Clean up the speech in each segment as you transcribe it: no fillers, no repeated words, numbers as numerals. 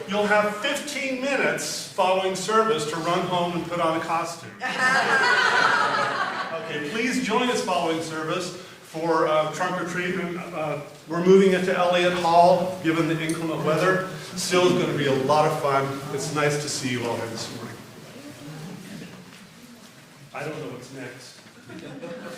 you'll have 15 minutes following service to run home and put on a costume. Okay, please join us following service for trunk or treat. We're moving it to Elliott Hall, given the inclement weather. Still is going to be a lot of fun. It's nice to see you all here this morning. I don't know what's next.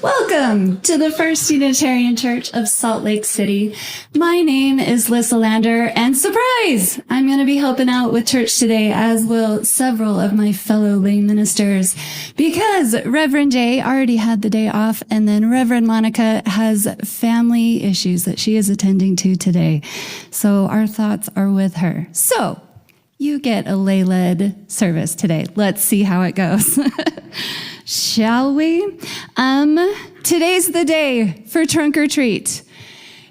Welcome to the First Unitarian Church of Salt Lake City. My name is Lissa, and surprise! I'm going to be helping out with church today, as will several of my fellow lay ministers, because Reverend Jay already had the day off, and then Reverend Monica has family issues that she is attending to today. So our thoughts are with her. So you get a lay-led service today. Let's see how it goes. Shall we? Today's the day for trunk or treat.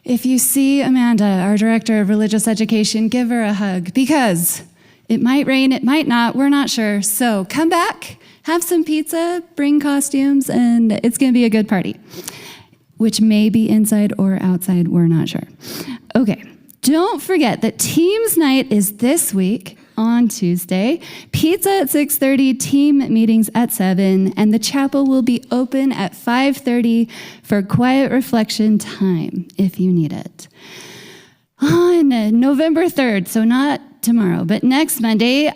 If you see Amanda, our director of religious education, give her a hug, because it might rain, it might not, we're not sure. So come back, have some pizza, bring costumes, and it's going to be a good party, which may be inside or outside, we're not sure. Okay, don't forget that Teams Night is this week on Tuesday, pizza at 6:30, team meetings at 7, and the chapel will be open at 5:30 for quiet reflection time if you need it. On November 3rd, so not tomorrow, but next Monday,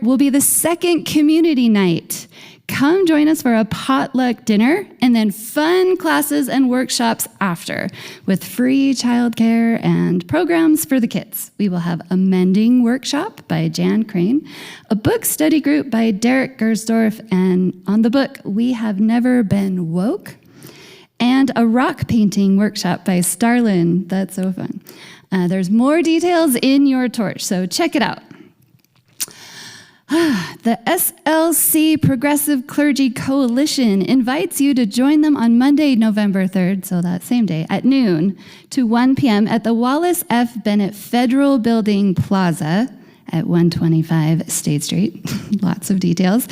will be the second community night. Come join us for a potluck dinner and then fun classes and workshops after, with free childcare and programs for the kids. We will have a mending workshop by Jan Crane, a book study group by Derek Gersdorf, and on the book, We Have Never Been Woke, and a rock painting workshop by Starlin. That's so fun. There's more details in your torch, so check it out. The SLC Progressive Clergy Coalition invites you to join them on Monday, November 3rd, so that same day, at noon to 1 p.m. at the Wallace F. Bennett Federal Building Plaza at 125 State Street. Lots of details.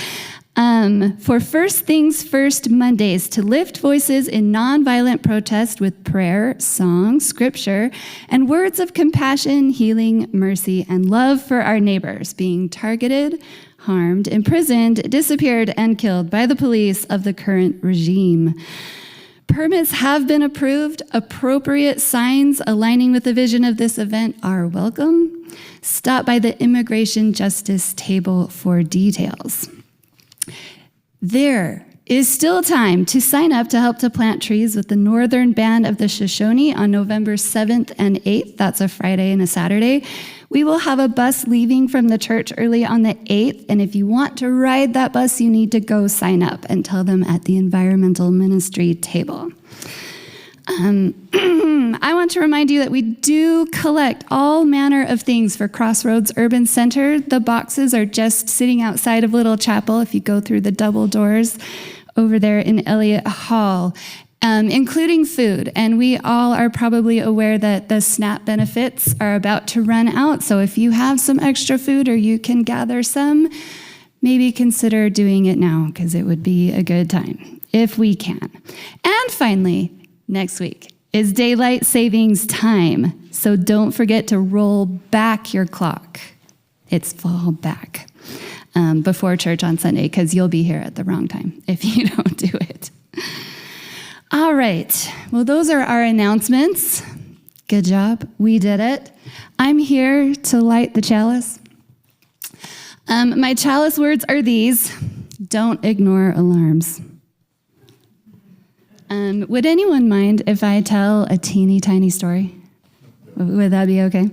For First Things First Mondays, to lift voices in nonviolent protest with prayer, song, scripture, and words of compassion, healing, mercy, and love for our neighbors being targeted, harmed, imprisoned, disappeared, and killed by the police of the current regime. Permits have been approved. Appropriate signs aligning with the vision of this event are welcome. Stop by the Immigration Justice table for details. There is still time to sign up to help to plant trees with the Northern Band of the Shoshone on November 7th and 8th. That's a Friday and a Saturday. We will have a bus leaving from the church early on the 8th, and if you want to ride that bus, you need to go sign up and tell them at the Environmental Ministry table. I want to remind you that we do collect all manner of things for Crossroads Urban Center. The boxes are just sitting outside of Little Chapel if you go through the double doors over there in Elliott Hall, including food. And we all are probably aware that the SNAP benefits are about to run out. So if you have some extra food or you can gather some, maybe consider doing it now, because it would be a good time if we can. And finally, next week is daylight savings time, so don't forget to roll back your clock. It's fall back before church on Sunday, because you'll be here at the wrong time if you don't do it. All right, well, those are our announcements. Good job, we did it. I'm here to light the chalice. My chalice words are these: don't ignore alarms. Would anyone mind if I tell a teeny tiny story? Would that be okay?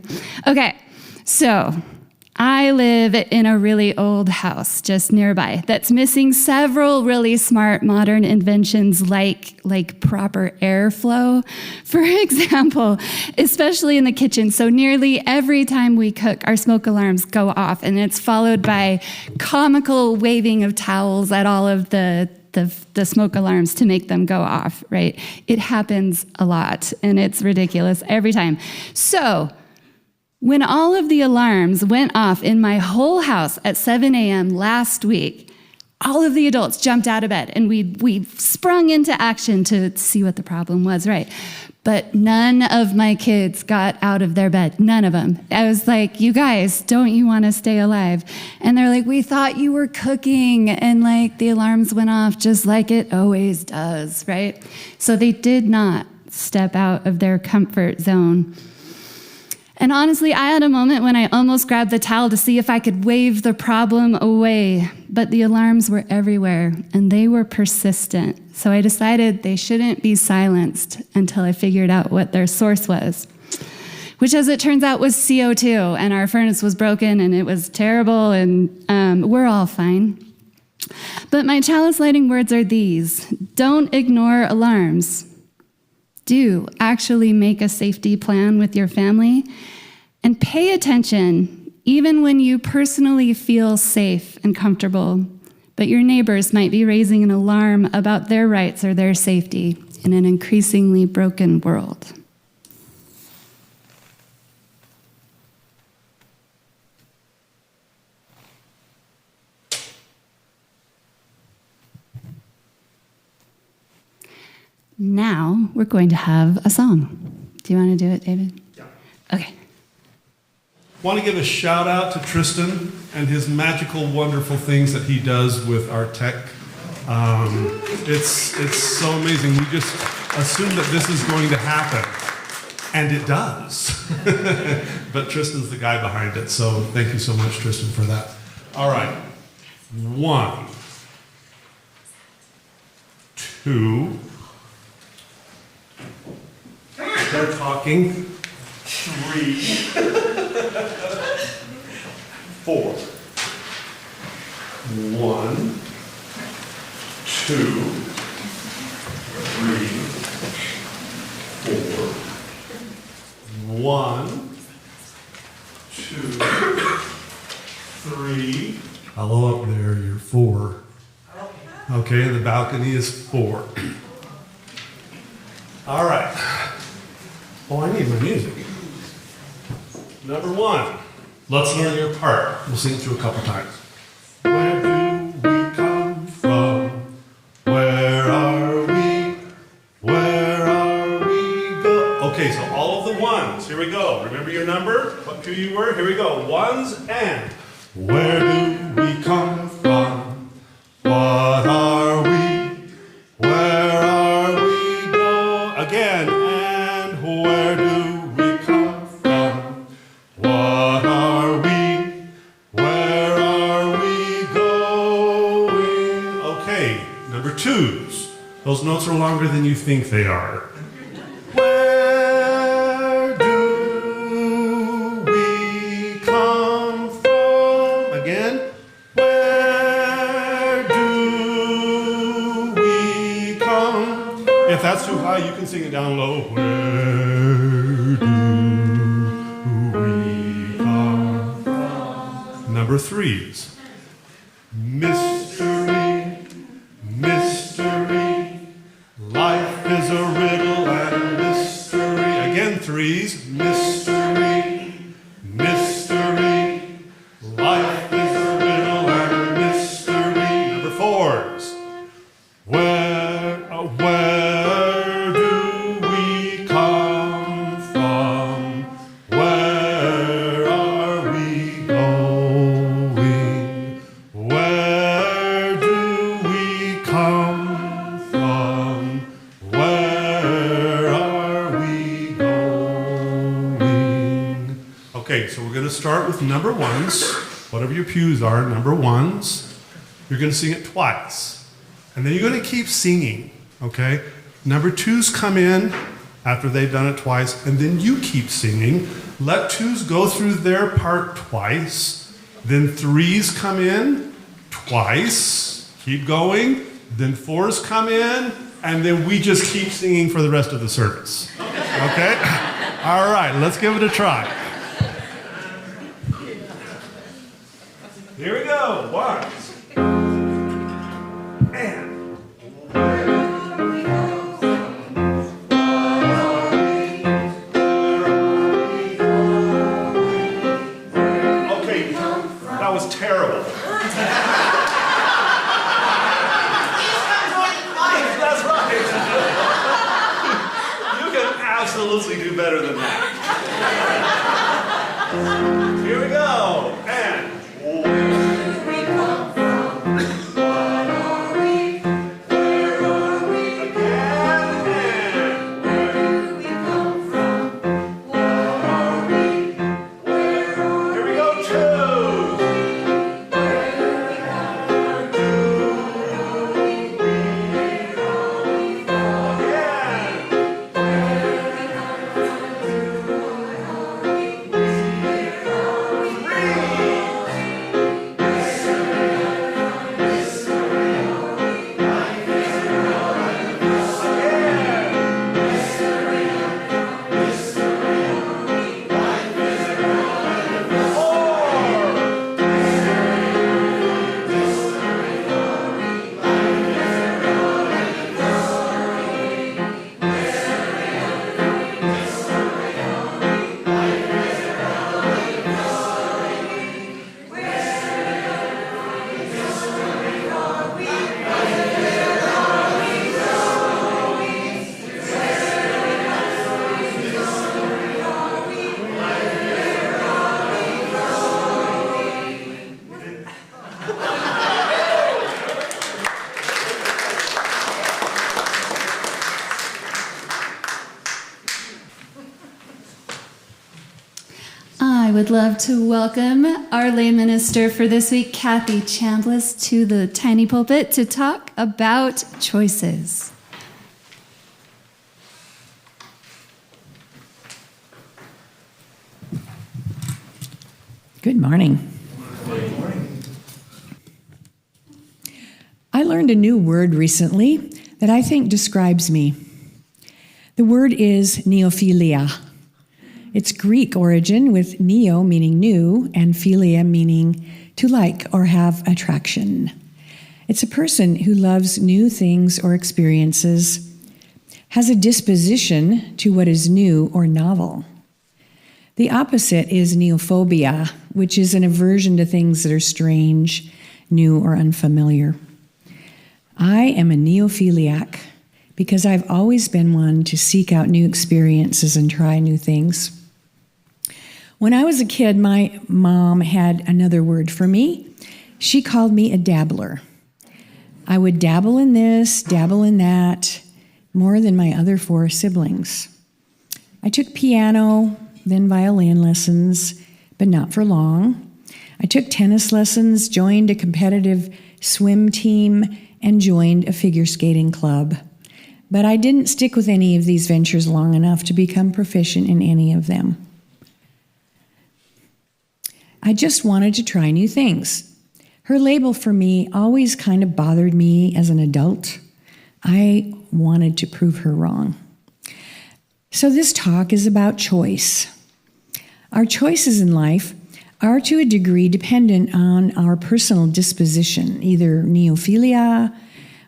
Okay, so I live in a really old house just nearby that's missing several really smart modern inventions like proper airflow, for example, especially in the kitchen. So nearly every time we cook, our smoke alarms go off, and it's followed by comical waving of towels at all of the smoke alarms to make them go off, right? It happens a lot, and it's ridiculous every time. So when all of the alarms went off in my whole house at 7 a.m. last week, all of the adults jumped out of bed, and we sprung into action to see what the problem was, right? But none of my kids got out of their bed. None of them. I was like, you guys, don't you want to stay alive? And they're like, we thought you were cooking. And like the alarms went off just like it always does, right? So they did not step out of their comfort zone. And honestly, I had a moment when I almost grabbed the towel to see if I could wave the problem away, but the alarms were everywhere and they were persistent. So I decided they shouldn't be silenced until I figured out what their source was, which as it turns out was CO2, and our furnace was broken and it was terrible, and we're all fine. But my chalice lighting words are these: don't ignore alarms. Do actually make a safety plan with your family, and pay attention even when you personally feel safe and comfortable, but your neighbors might be raising an alarm about their rights or their safety in an increasingly broken world. Now we're going to have a song. Do you want to do it, David? Yeah. Okay. Want to give a shout out to Tristan and his magical, wonderful things that he does with our tech. It's so amazing. We just assume that this is going to happen, and it does. But Tristan's the guy behind it, so thank you so much, Tristan, for that. All right. 1, 2. They're talking. 3, 4. 1, 2, 3, 4. 1, 2, 3. Hello up there, you're 4. Okay, the balcony is 4. All right. Oh, I need my music. Number 1, let's learn your part. We'll sing it through a couple times. Where do we come from? Where are we? Where are we go? Okay, so all of the ones. Here we go. Remember your number? What two you were? Here we go. Ones and. Where do we come from? What are we? Where are we go? Again. And where do we come from? What are we? Where are we going? Okay, number 2s. Those notes are longer than you think they are. Where do we come from? Again. Where do we come? If that's too high, you can sing it down low. Where do we come from? Number 3s. Mystery, mystery. Life is a riddle and a mystery. Again, 3s. Mystery, mystery. Life is a riddle and a mystery. Number 4s. Where do we come from? Where are we going? Where do we come from? Where are we going? Okay, so we're going to start with number 1s. Whatever your pews are, number 1s. You're going to sing it twice. And then you're going to keep singing, okay? Number 2s come in after they've done it twice, and then you keep singing. Let 2s go through their part twice. Then 3s come in twice. Keep going. Then 4s come in, and then we just keep singing for the rest of the service. Okay? All right, let's give it a try. Here we go. 1. And. Okay, that was terrible. That's right. You can absolutely do better than that. Here we go. And where we come from, what are we? Where are we? Again. And where we come from, what are we? Where are we? Here we go. Two. I would love to welcome our lay minister for this week, Cathy Chambless, to the tiny pulpit to talk about choices. Good morning. Good morning. I learned a new word recently that I think describes me. The word is neophilia. It's Greek origin, with neo meaning new and philia meaning to like or have attraction. It's a person who loves new things or experiences, has a disposition to what is new or novel. The opposite is neophobia, which is an aversion to things that are strange, new, or unfamiliar. I am a neophiliac because I've always been one to seek out new experiences and try new things. When I was a kid, my mom had another word for me. She called me a dabbler. I would dabble in this, dabble in that, more than my other 4 siblings. I took piano, then violin lessons, but not for long. I took tennis lessons, joined a competitive swim team, and joined a figure skating club. But I didn't stick with any of these ventures long enough to become proficient in any of them. I just wanted to try new things. Her label for me always kind of bothered me as an adult. I wanted to prove her wrong. So this talk is about choice. Our choices in life are to a degree dependent on our personal disposition, either neophilia,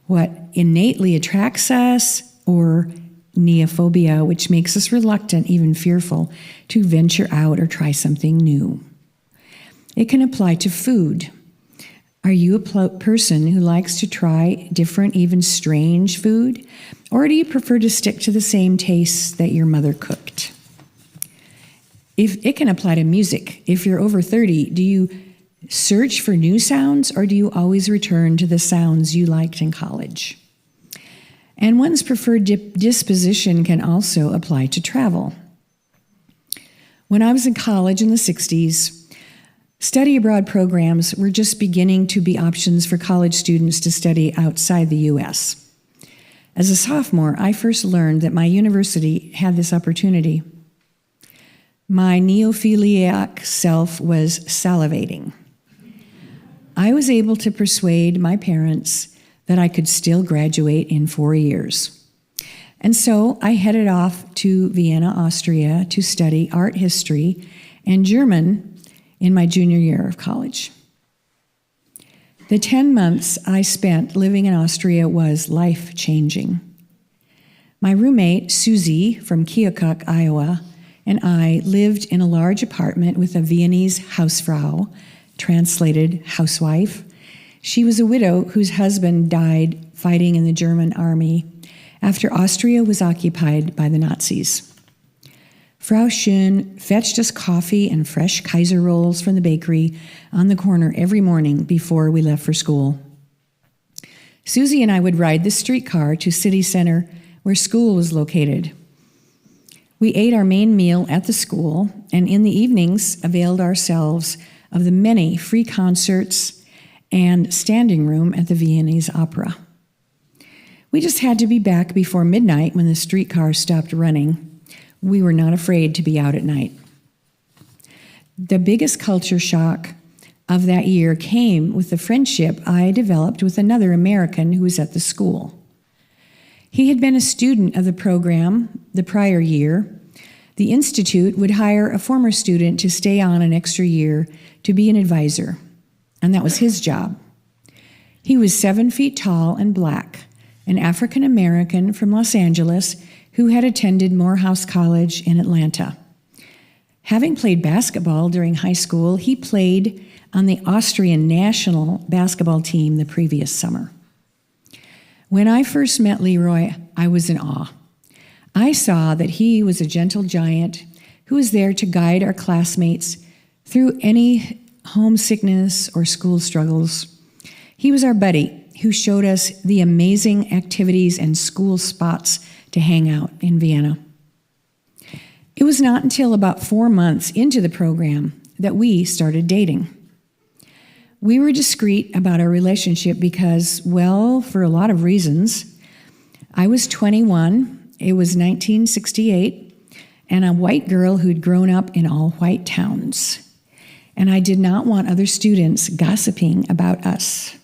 what innately attracts us, or neophobia, which makes us reluctant, even fearful, to venture out or try something new. It can apply to food. Are you a person who likes to try different, even strange food? Or do you prefer to stick to the same tastes that your mother cooked? If it can apply to music. If you're over 30, do you search for new sounds, or do you always return to the sounds you liked in college? And one's preferred disposition can also apply to travel. When I was in college in the 60s, study abroad programs were just beginning to be options for college students to study outside the U.S. As a sophomore, I first learned that my university had this opportunity. My neophiliac self was salivating. I was able to persuade my parents that I could still graduate in 4 years. And so I headed off to Vienna, Austria, to study art history and German in my junior year of college. The 10 months I spent living in Austria was life-changing. My roommate, Susie from Keokuk, Iowa, and I lived in a large apartment with a Viennese Hausfrau, translated housewife. She was a widow whose husband died fighting in the German army after Austria was occupied by the Nazis. Frau Schön fetched us coffee and fresh Kaiser rolls from the bakery on the corner every morning before we left for school. Susie and I would ride the streetcar to City Center, where school was located. We ate our main meal at the school, and in the evenings availed ourselves of the many free concerts and standing room at the Viennese Opera. We just had to be back before midnight when the streetcar stopped running. We were not afraid to be out at night. The biggest culture shock of that year came with the friendship I developed with another American who was at the school. He had been a student of the program the prior year. The Institute would hire a former student to stay on an extra year to be an advisor, and that was his job. He was 7 feet tall and black, an African American from Los Angeles who had attended Morehouse College in Atlanta. Having played basketball during high school, he played on the Austrian national basketball team the previous summer. When I first met Leroy, I was in awe. I saw that he was a gentle giant who was there to guide our classmates through any homesickness or school struggles. He was our buddy who showed us the amazing activities and school spots to hang out in Vienna. It was not until about 4 months into the program that we started dating. We were discreet about our relationship because, well, for a lot of reasons. I was 21, it was 1968, and a white girl who'd grown up in all-white towns. And I did not want other students gossiping about us.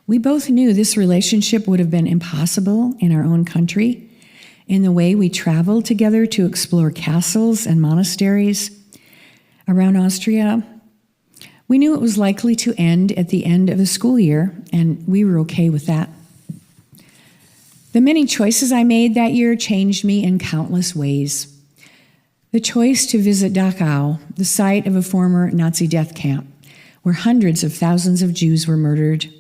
We both knew this relationship would have been impossible in our own country, in the way we traveled together to explore castles and monasteries around Austria. We knew it was likely to end at the end of the school year, and we were okay with that. The many choices I made that year changed me in countless ways. The choice to visit Dachau, the site of a former Nazi death camp, where hundreds of thousands of Jews were murdered.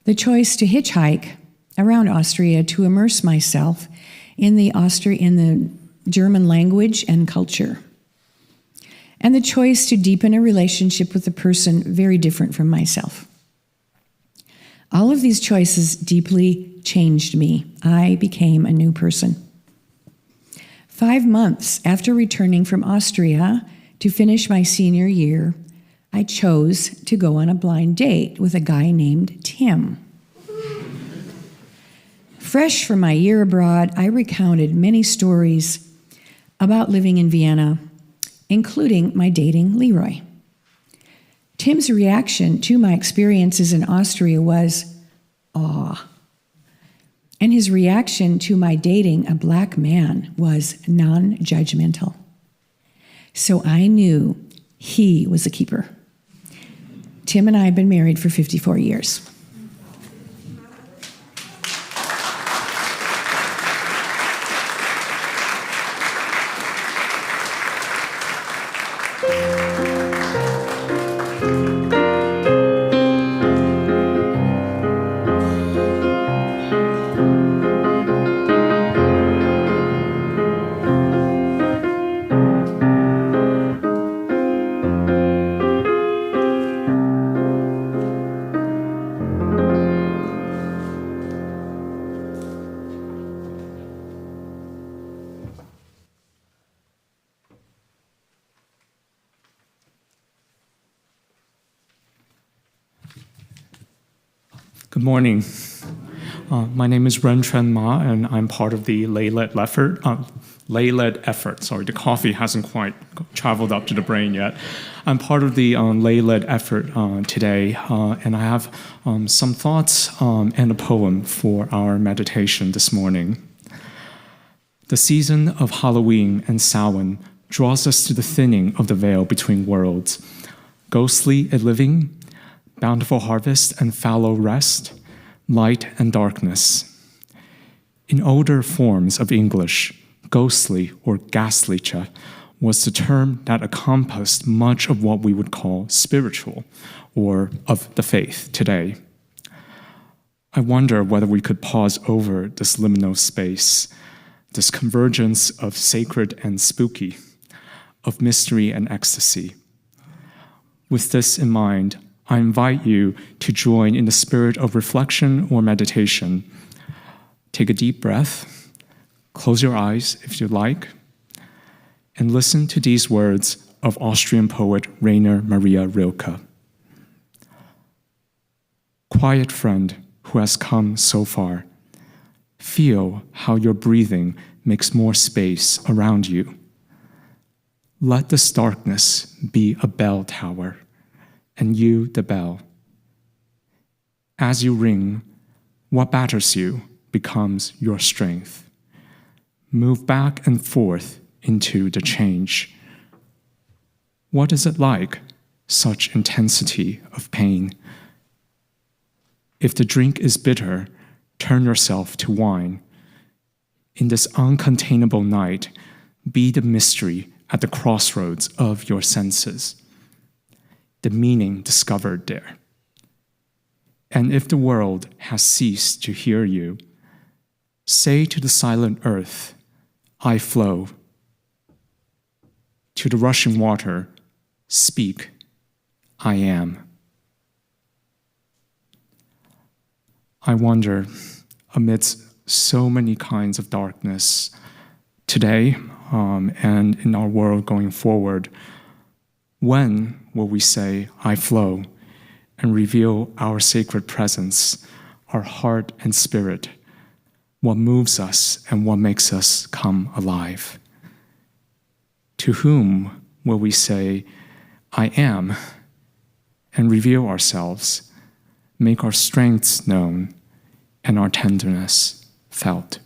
The choice to hitchhike around Austria to immerse myself in the German language and culture. And the choice to deepen a relationship with a person very different from myself. All of these choices deeply changed me. I became a new person. 5 months after returning from Austria to finish my senior year, I chose to go on a blind date with a guy named Tim. Fresh from my year abroad, I recounted many stories about living in Vienna, including my dating Leroy. Tim's reaction to my experiences in Austria was awe. And his reaction to my dating a black man was non-judgmental. So I knew he was a keeper. Tim and I have been married for 54 years. Good morning. My name is Ruen-chuan Ma, and I'm part of the lay-led effort. Sorry, the coffee hasn't quite traveled up to the brain yet. I'm part of the lay-led effort today, and I have some thoughts and a poem for our meditation this morning. The season of Halloween and Samhain draws us to the thinning of the veil between worlds, ghostly and living, bountiful harvest and fallow rest, light and darkness. In older forms of English, ghostly or ghastliche was the term that encompassed much of what we would call spiritual or of the faith today. I wonder whether we could pause over this liminal space, this convergence of sacred and spooky, of mystery and ecstasy. With this in mind, I invite you to join in the spirit of reflection or meditation. Take a deep breath, close your eyes if you like, and listen to these words of Austrian poet Rainer Maria Rilke. Quiet friend who has come so far, feel how your breathing makes more space around you. Let this darkness be a bell tower, and you the bell. As you ring, what batters you becomes your strength. Move back and forth into the change. What is it like, such intensity of pain? If the drink is bitter, turn yourself to wine. In this uncontainable night, be the mystery at the crossroads of your senses, the meaning discovered there. And if the world has ceased to hear you, say to the silent earth, I flow. To the rushing water, speak, I am. I wonder, amidst so many kinds of darkness today and in our world going forward, when will we say, I flow, and reveal our sacred presence, our heart and spirit, what moves us and what makes us come alive? To whom will we say, I am, and reveal ourselves, make our strengths known, and our tenderness felt?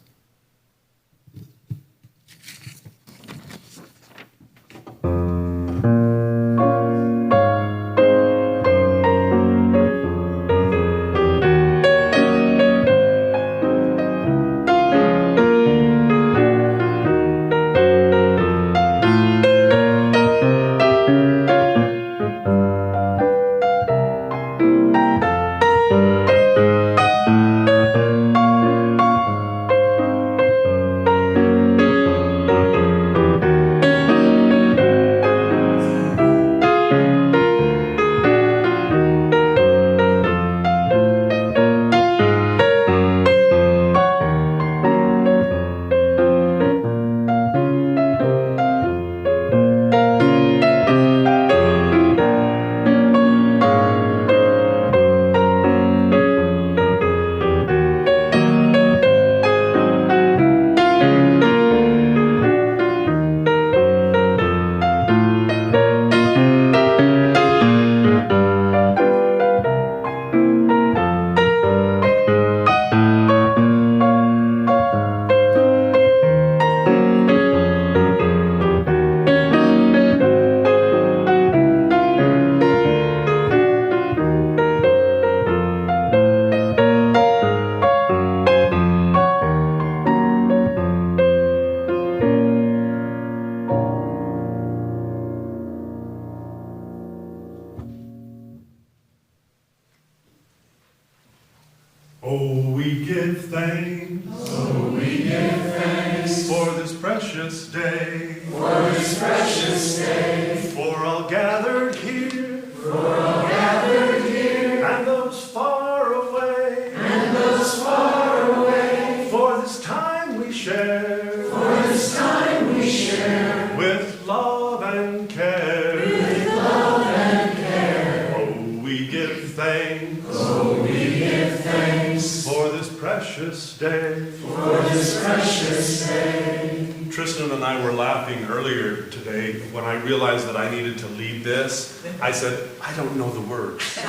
Oh, we give thanks. Oh, we give thanks for this precious day. For this precious day. For all gathered here. For all gathered here. And those far away. And those far away. For this time we share. For this time we share. With love and care. With love and care. Oh, we give thanks. Oh, we give thanks for this precious day. For this precious day. Tristan and I were laughing earlier today when I realized that I needed to lead this. I said, I don't know the words.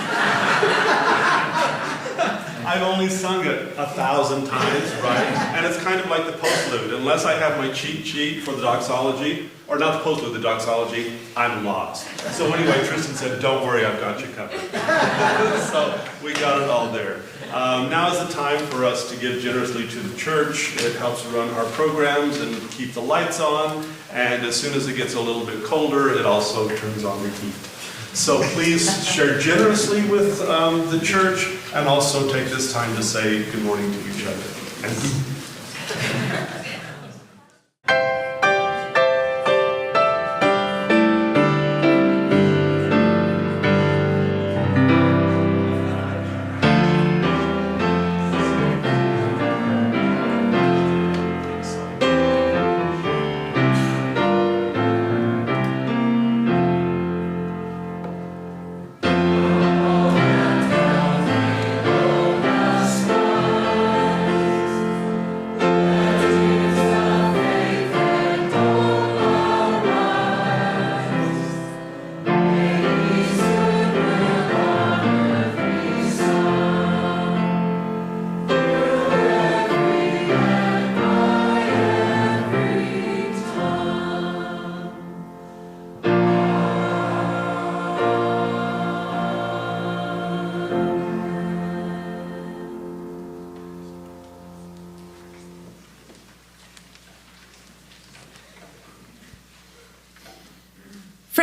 I've only sung it 1,000 times, right? And it's kind of like the postlude. Unless I have my cheat sheet for the doxology, or not the postlude, the doxology, I'm lost. So anyway, Tristan said, don't worry, I've got you covered. So we got it all there. Now is the time for us to give generously to the church. It helps run our programs and keep the lights on. And as soon as it gets a little bit colder, it also turns on the heat. So please share generously with the church, and also take this time to say good morning to each other. And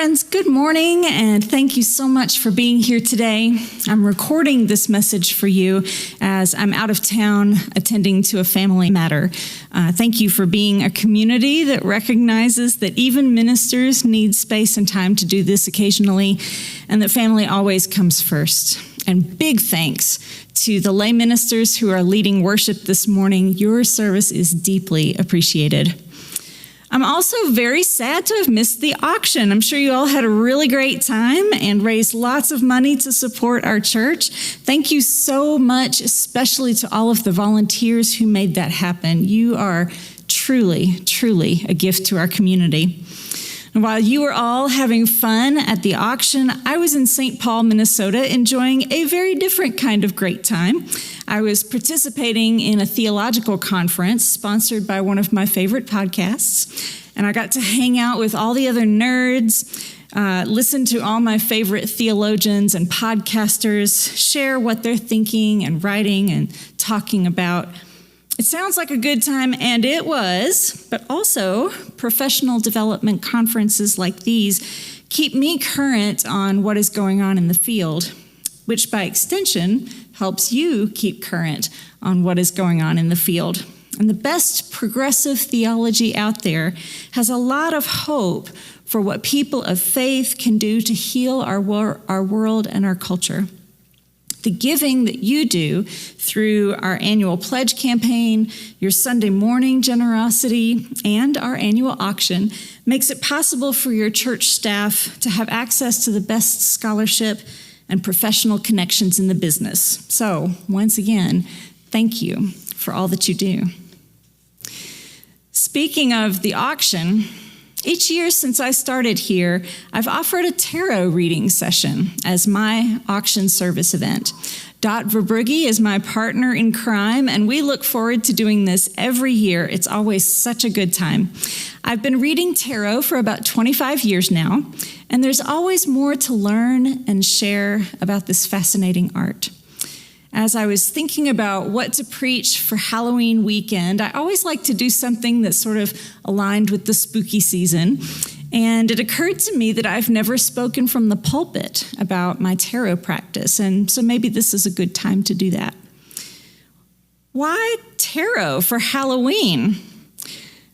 Friends, good morning, and thank you so much for being here today. I'm recording this message for you as I'm out of town attending to a family matter. Thank you for being a community that recognizes that even ministers need space and time to do this occasionally, and that family always comes first. And big thanks to the lay ministers who are leading worship this morning. Your service is deeply appreciated. I'm also very sad to have missed the auction. I'm sure you all had a really great time and raised lots of money to support our church. Thank you so much, especially to all of the volunteers who made that happen. You are truly, truly a gift to our community. And while you were all having fun at the auction, I was in St. Paul, Minnesota, enjoying a very different kind of great time. I was participating in a theological conference sponsored by one of my favorite podcasts, and I got to hang out with all the other nerds, listen to all my favorite theologians and podcasters share what they're thinking and writing and talking about. It sounds like a good time, and it was, but also professional development conferences like these keep me current on what is going on in the field, which by extension helps you keep current on what is going on in the field. And the best progressive theology out there has a lot of hope for what people of faith can do to heal our world and our culture. The giving that you do through our annual pledge campaign, your Sunday morning generosity, and our annual auction makes it possible for your church staff to have access to the best scholarship and professional connections in the business. So, once again, thank you for all that you do. Speaking of the auction, each year since I started here, I've offered a tarot reading session as my auction service event. Dot Verbrugge is my partner in crime, and we look forward to doing this every year. It's always such a good time. I've been reading tarot for about 25 years now, and there's always more to learn and share about this fascinating art. As I was thinking about what to preach for Halloween weekend, I always like to do something that's sort of aligned with the spooky season. And it occurred to me that I've never spoken from the pulpit about my tarot practice, and so maybe this is a good time to do that. Why tarot for Halloween?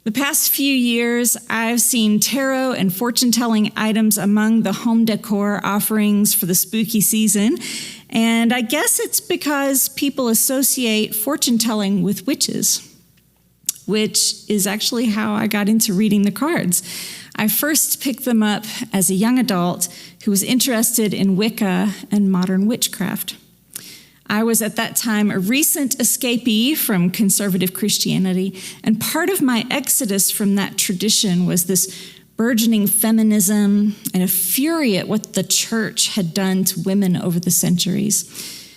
The past few years, I've seen tarot and fortune-telling items among the home decor offerings for the spooky season, and I guess it's because people associate fortune-telling with witches, which is actually how I got into reading the cards. I first picked them up as a young adult who was interested in Wicca and modern witchcraft. I was at that time a recent escapee from conservative Christianity, and part of my exodus from that tradition was this burgeoning feminism and a fury at what the church had done to women over the centuries.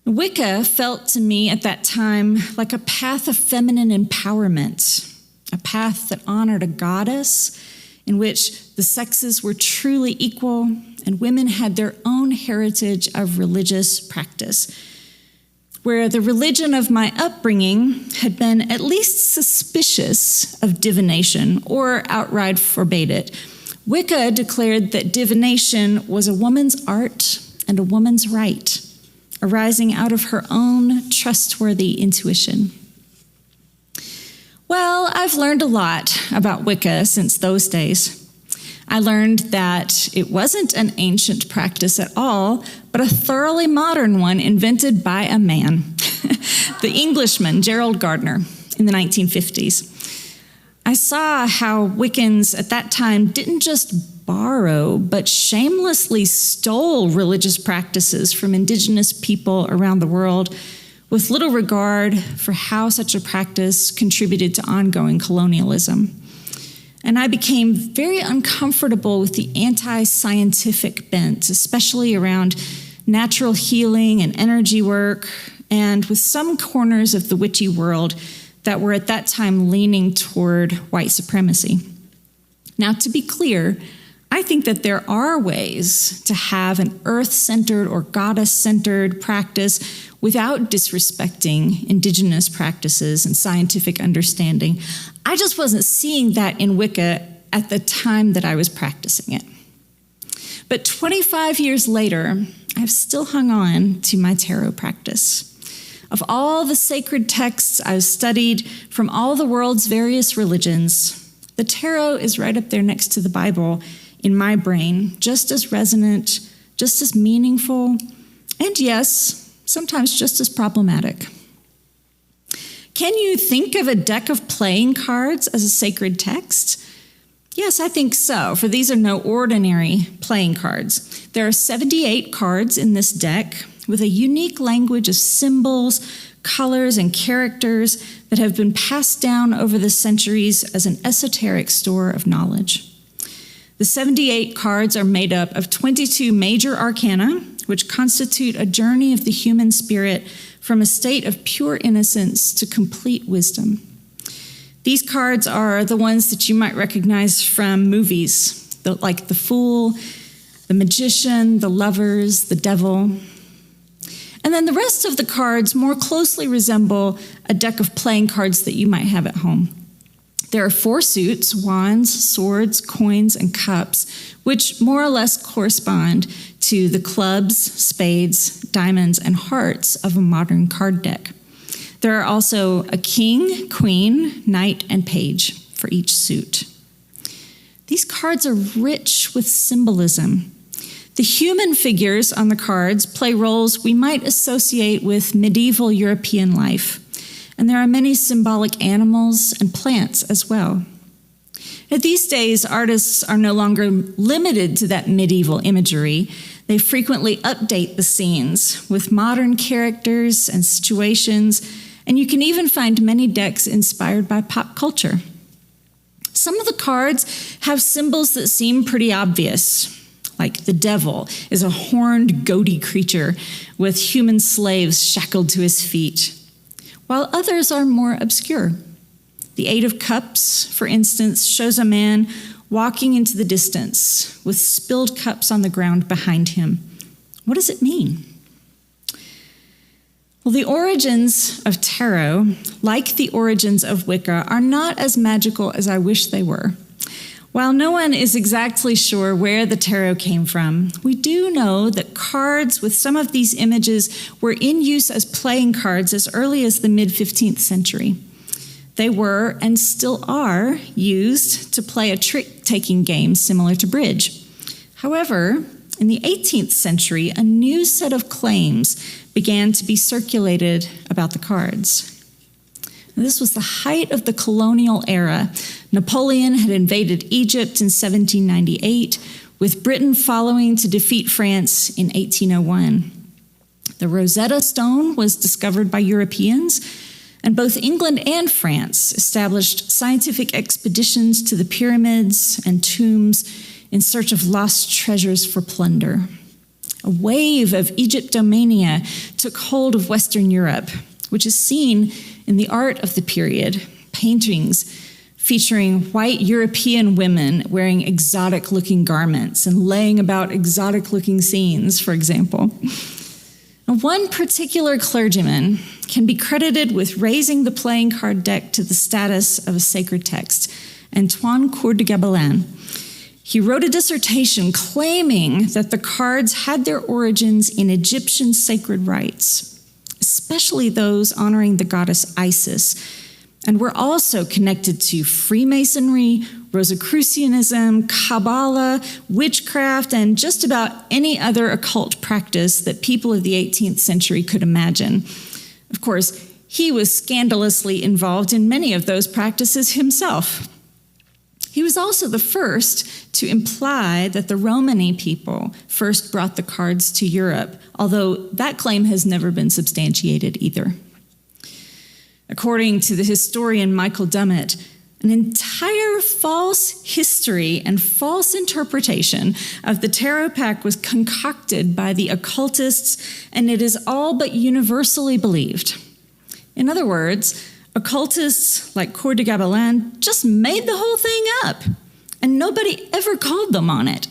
Wicca felt to me at that time like a path of feminine empowerment, a path that honored a goddess in which the sexes were truly equal and women had their own heritage of religious practice. Where the religion of my upbringing had been at least suspicious of divination or outright forbade it, Wicca declared that divination was a woman's art and a woman's right, arising out of her own trustworthy intuition. Well, I've learned a lot about Wicca since those days. I learned that it wasn't an ancient practice at all, but a thoroughly modern one invented by a man, the Englishman Gerald Gardner, in the 1950s. I saw how Wiccans at that time didn't just borrow, but shamelessly stole religious practices from indigenous people around the world with little regard for how such a practice contributed to ongoing colonialism. And I became very uncomfortable with the anti-scientific bent, especially around natural healing and energy work, and with some corners of the witchy world that were at that time leaning toward white supremacy. Now, to be clear, I think that there are ways to have an earth-centered or goddess-centered practice without disrespecting indigenous practices and scientific understanding. I just wasn't seeing that in Wicca at the time that I was practicing it. But 25 years later, I've still hung on to my tarot practice. Of all the sacred texts I've studied from all the world's various religions, the tarot is right up there next to the Bible in my brain, just as resonant, just as meaningful, and yes, sometimes just as problematic. Can you think of a deck of playing cards as a sacred text? Yes, I think so, for these are no ordinary playing cards. There are 78 cards in this deck with a unique language of symbols, colors, and characters that have been passed down over the centuries as an esoteric store of knowledge. The 78 cards are made up of 22 major arcana, which constitute a journey of the human spirit from a state of pure innocence to complete wisdom. These cards are the ones that you might recognize from movies, like The Fool, The Magician, The Lovers, The Devil. And then the rest of the cards more closely resemble a deck of playing cards that you might have at home. There are 4 suits: wands, swords, coins, and cups, which more or less correspond to the clubs, spades, diamonds, and hearts of a modern card deck. There are also a king, queen, knight, and page for each suit. These cards are rich with symbolism. The human figures on the cards play roles we might associate with medieval European life, and there are many symbolic animals and plants as well. Now, these days, artists are no longer limited to that medieval imagery. They frequently update the scenes with modern characters and situations, and you can even find many decks inspired by pop culture. Some of the cards have symbols that seem pretty obvious, like the devil is a horned, goaty creature with human slaves shackled to his feet, while others are more obscure. The 8 of Cups, for instance, shows a man walking into the distance with spilled cups on the ground behind him. What does it mean? Well, the origins of tarot, like the origins of Wicca, are not as magical as I wish they were. While no one is exactly sure where the tarot came from, we do know that cards with some of these images were in use as playing cards as early as the mid-15th century. They were, and still are, used to play a trick-taking game similar to bridge. However, in the 18th century, a new set of claims began to be circulated about the cards. This was the height of the colonial era. Napoleon had invaded Egypt in 1798, with Britain following to defeat France in 1801. The Rosetta Stone was discovered by Europeans, and both England and France established scientific expeditions to the pyramids and tombs in search of lost treasures for plunder. A wave of Egyptomania took hold of Western Europe, which is seen in the art of the period, paintings featuring white European women wearing exotic-looking garments and laying about exotic-looking scenes, for example. Now, one particular clergyman can be credited with raising the playing card deck to the status of a sacred text, Antoine Coeur de Gobelin. He wrote a dissertation claiming that the cards had their origins in Egyptian sacred rites, especially those honoring the goddess Isis, and were also connected to Freemasonry, Rosicrucianism, Kabbalah, witchcraft, and just about any other occult practice that people of the 18th century could imagine. Of course, he was scandalously involved in many of those practices himself. He was also the first to imply that the Romani people first brought the cards to Europe, although that claim has never been substantiated either. According to the historian Michael Dummett, an entire false history and false interpretation of the tarot pack was concocted by the occultists, and it is all but universally believed. In other words, occultists like Coeur de Gobelin just made the whole thing up, and nobody ever called them on it.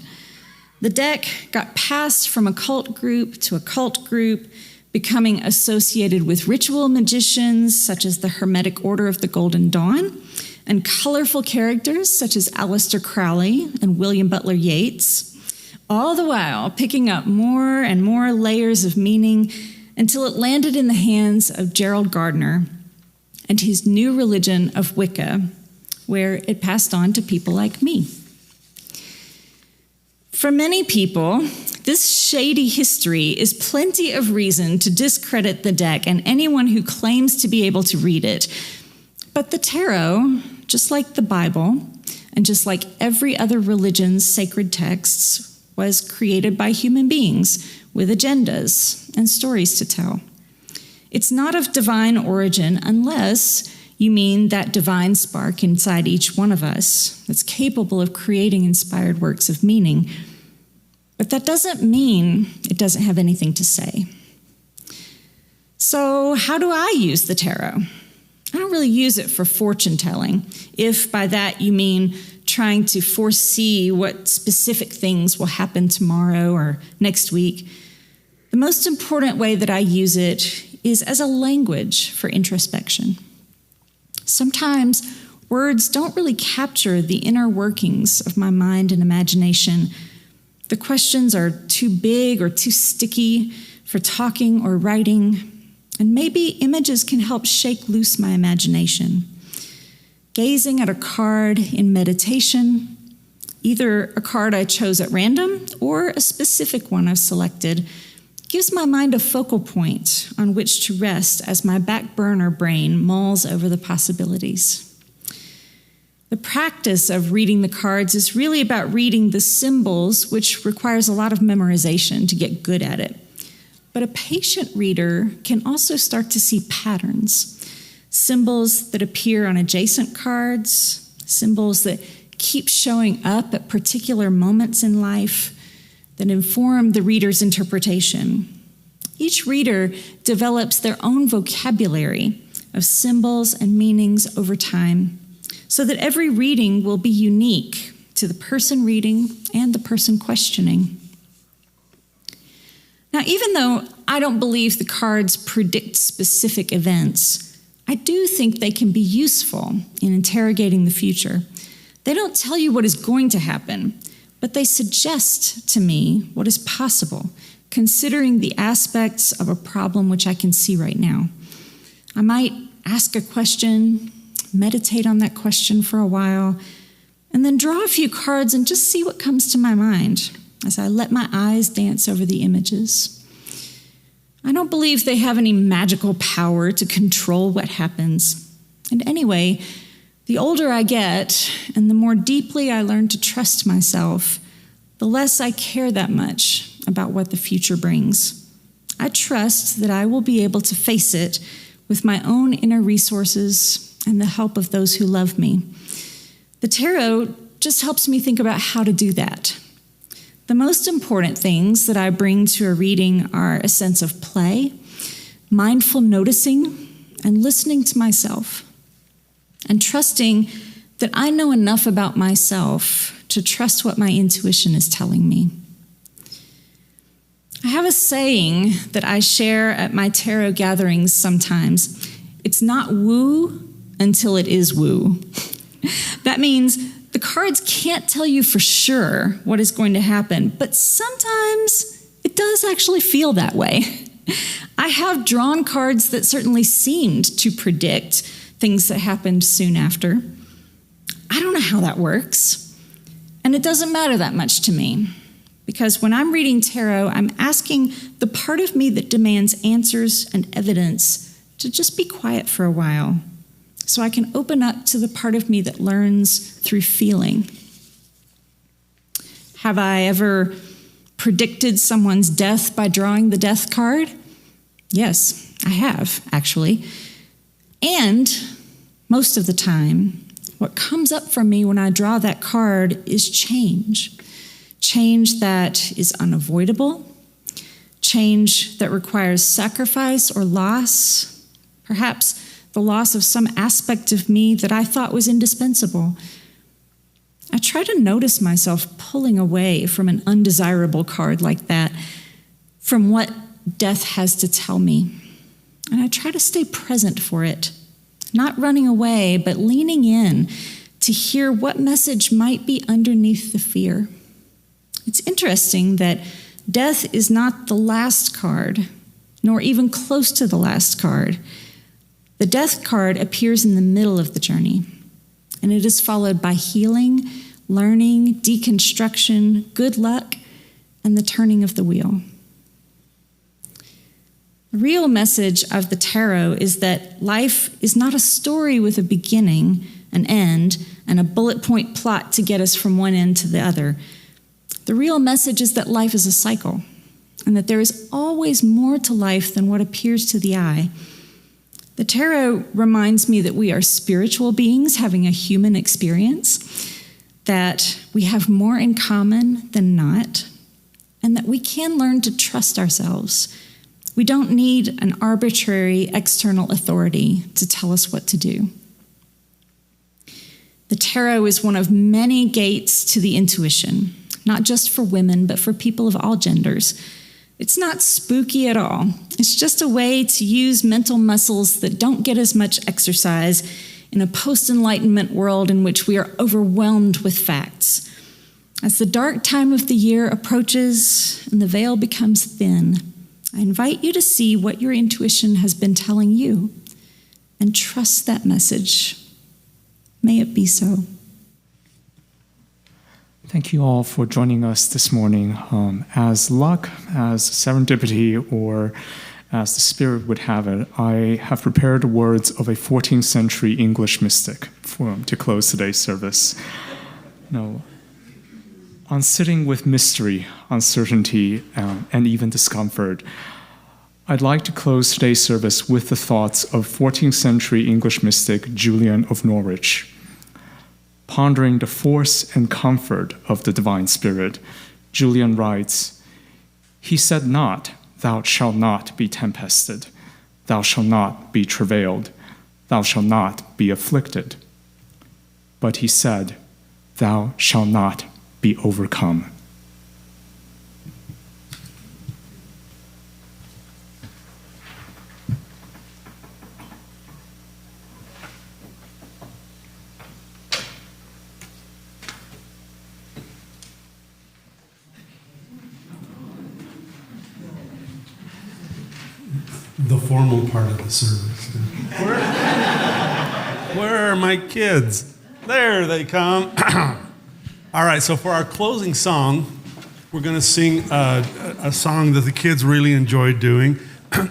The deck got passed from occult group to occult group, becoming associated with ritual magicians such as the Hermetic Order of the Golden Dawn, and colorful characters such as Aleister Crowley and William Butler Yeats, all the while picking up more and more layers of meaning until it landed in the hands of Gerald Gardner and his new religion of Wicca, where it passed on to people like me. For many people, this shady history is plenty of reason to discredit the deck and anyone who claims to be able to read it. But the tarot, just like the Bible, and just like every other religion's sacred texts, was created by human beings with agendas and stories to tell. It's not of divine origin unless you mean that divine spark inside each one of us that's capable of creating inspired works of meaning. But that doesn't mean it doesn't have anything to say. So how do I use the tarot? I don't really use it for fortune telling, if by that you mean trying to foresee what specific things will happen tomorrow or next week. The most important way that I use it is as a language for introspection. Sometimes words don't really capture the inner workings of my mind and imagination. The questions are too big or too sticky for talking or writing, and maybe images can help shake loose my imagination. Gazing at a card in meditation, either a card I chose at random or a specific one I've selected, gives my mind a focal point on which to rest as my back burner brain mulls over the possibilities. The practice of reading the cards is really about reading the symbols, which requires a lot of memorization to get good at it. But a patient reader can also start to see patterns, symbols that appear on adjacent cards, symbols that keep showing up at particular moments in life that inform the reader's interpretation. Each reader develops their own vocabulary of symbols and meanings over time, so that every reading will be unique to the person reading and the person questioning. Now, even though I don't believe the cards predict specific events, I do think they can be useful in interrogating the future. They don't tell you what is going to happen, but they suggest to me what is possible, considering the aspects of a problem which I can see right now. I might ask a question, meditate on that question for a while, and then draw a few cards and just see what comes to my mind as I let my eyes dance over the images. I don't believe they have any magical power to control what happens. And anyway, the older I get and the more deeply I learn to trust myself, the less I care that much about what the future brings. I trust that I will be able to face it with my own inner resources and the help of those who love me. The tarot just helps me think about how to do that. The most important things that I bring to a reading are a sense of play, mindful noticing, and listening to myself, and trusting that I know enough about myself to trust what my intuition is telling me. I have a saying that I share at my tarot gatherings sometimes. It's not woo until it is woo. That means the cards can't tell you for sure what is going to happen, but sometimes it does actually feel that way. I have drawn cards that certainly seemed to predict things that happened soon after. I don't know how that works, and it doesn't matter that much to me, because when I'm reading tarot, I'm asking the part of me that demands answers and evidence to just be quiet for a while, so I can open up to the part of me that learns through feeling. Have I ever predicted someone's death by drawing the death card? Yes, I have, actually. And most of the time, what comes up for me when I draw that card is change. Change that is unavoidable, change that requires sacrifice or loss, perhaps the loss of some aspect of me that I thought was indispensable. I try to notice myself pulling away from an undesirable card like that, from what death has to tell me. And I try to stay present for it, not running away, but leaning in to hear what message might be underneath the fear. It's interesting that death is not the last card, nor even close to the last card. The death card appears in the middle of the journey, and it is followed by healing, learning, deconstruction, good luck, and the turning of the wheel. The real message of the tarot is that life is not a story with a beginning, an end, and a bullet point plot to get us from one end to the other. The real message is that life is a cycle, and that there is always more to life than what appears to the eye. The tarot reminds me that we are spiritual beings having a human experience, that we have more in common than not, and that we can learn to trust ourselves. We don't need an arbitrary external authority to tell us what to do. The tarot is one of many gates to the intuition, not just for women, but for people of all genders. It's not spooky at all. It's just a way to use mental muscles that don't get as much exercise in a post-enlightenment world in which we are overwhelmed with facts. As the dark time of the year approaches and the veil becomes thin, I invite you to see what your intuition has been telling you and trust that message. May it be so. Thank you all for joining us this morning. As luck, as serendipity, or as the Spirit would have it, I have prepared words of a 14th century English mystic to close today's service. On sitting with mystery, uncertainty, and even discomfort, I'd like to close today's service with the thoughts of 14th century English mystic Julian of Norwich. Pondering the force and comfort of the divine spirit, Julian writes, "He said not, thou shalt not be tempested, thou shalt not be travailed, thou shalt not be afflicted. But he said, thou shalt not be overcome." The formal part of the service. Where are my kids? There they come. All right, so for our closing song, we're going to sing a song that the kids really enjoyed doing.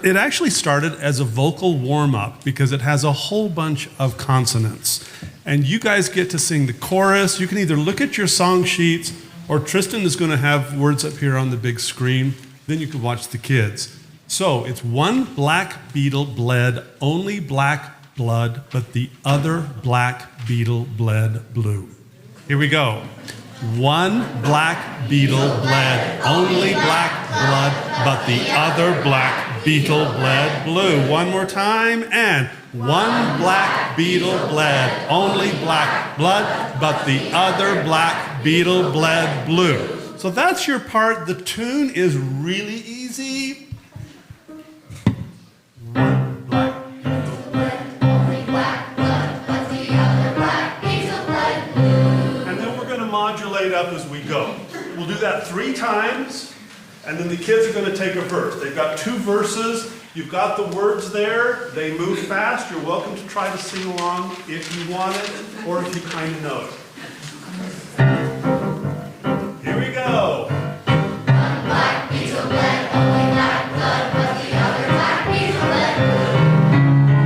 It actually started as a vocal warm-up because it has a whole bunch of consonants. And you guys get to sing the chorus. You can either look at your song sheets, or Tristan is going to have words up here on the big screen. Then you can watch the kids. So it's one black beetle bled only black blood, but the other black beetle bled blue. Here we go. One black beetle bled only black blood, but the other black beetle bled blue. One more time, and one black beetle bled only black blood, but the other black beetle bled blue. So that's your part. The tune is really easy. One black beetle bled only black blood, but the other black beetle bled blue. And then we're going to modulate up as we go. We'll do that 3 times, and then the kids are going to take a verse. They've got 2 verses. You've got the words there. They move fast. You're welcome to try to sing along if you want it, or if you kind of know it. Here we go. One black beetle bled only black blood, but the other black beetle bled blue.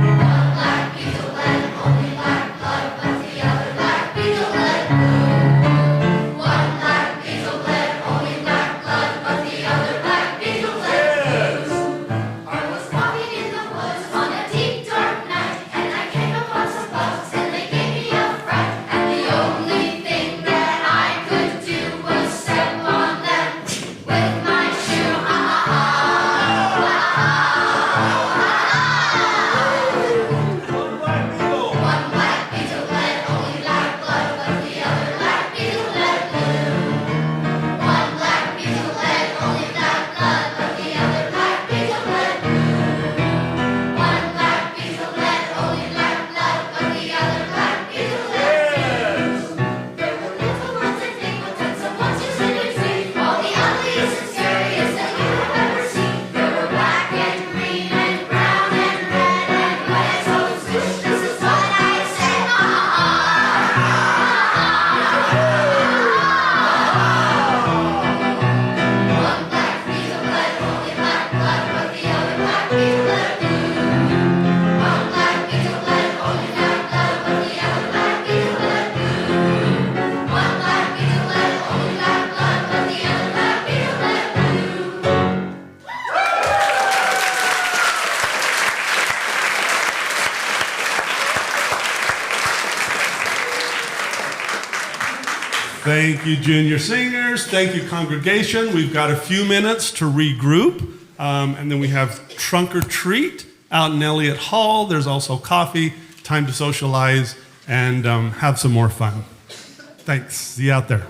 One black beetle bled only black blood, but the other black beetle bled blue. One black beetle bled only black blood, but the other black beetle bled blue. I was walking in the woods on a deep dark night, and I came upon some bugs, and they gave me a fright. And the old Thank you, junior singers. Thank you, congregation. We've got a few minutes to regroup, and then we have trunk or treat out in Elliott Hall. There's also coffee, time to socialize, and have some more fun. Thanks. See you out there.